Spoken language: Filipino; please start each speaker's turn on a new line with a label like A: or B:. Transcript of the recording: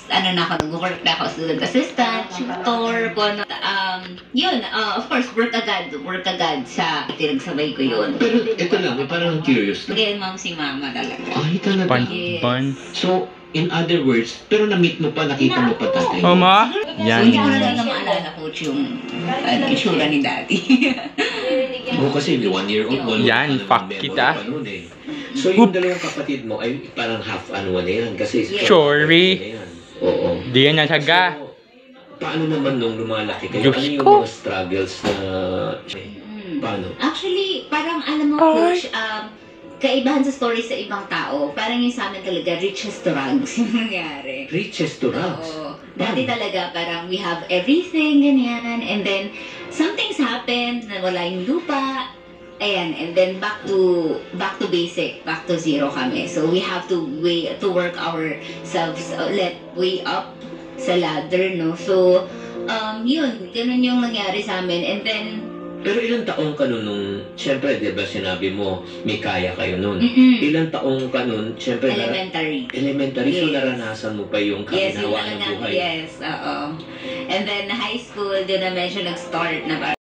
A: ano na ako, nag-work na ako, student assistant, tutor, kung ano. Yun, of course, work agad sa tinagsabay ko yun.
B: Pero ito lang, parang curious.
A: Again, ma'am si mama talaga.
B: Ay, talaga.
A: Yes.
B: So, in other words, pero na-meet mo pa, nakita mo pa tatay mo.
C: Mama?
A: Yan. Hindi ko na
C: Yan.
A: lang maalala, coach, yung itsura ni daddy.
B: Oo, kasi 1 year old, wala
C: Yan,
B: ka
C: fuck
B: namang
C: kita.
B: memory pa nun eh. So, yung dalawang kapatid mo ay parang half ano na yan. Kasi
C: Sorry.
B: Oo.
C: Di yan nasaga.
B: So, paano naman nung lumalaki kayo?
C: Diyos
B: Ano yung
C: ko.
B: mga struggles na... Paano?
A: Actually, parang alam mo, coach, kaibahan sa stories sa ibang tao, parang yung sa amin talaga, riches to rags yung nangyari.
B: Riches to rags?
A: Oo. Dati talaga, parang we have everything, ganyan, and then, something's happened, nawala yung lupa, ayan, and then back to basic, back to zero kami. So, we have to work ourselves, way up sa ladder, no? So, yun, ganun yung nangyari sa amin, and then,
B: Pero ilang taong ka nun nung, siyempre, di ba sinabi mo, may kaya kayo nun. Ilang taong ka nun, siyempre,
A: elementary.
B: Elementary, so
A: Yes.
B: naranasan mo pa yung
A: Yes, yung
B: kaginhawaan ng
A: talagang,
B: buhay.
A: yes, oo. And then high school, doon na medyo nag-start na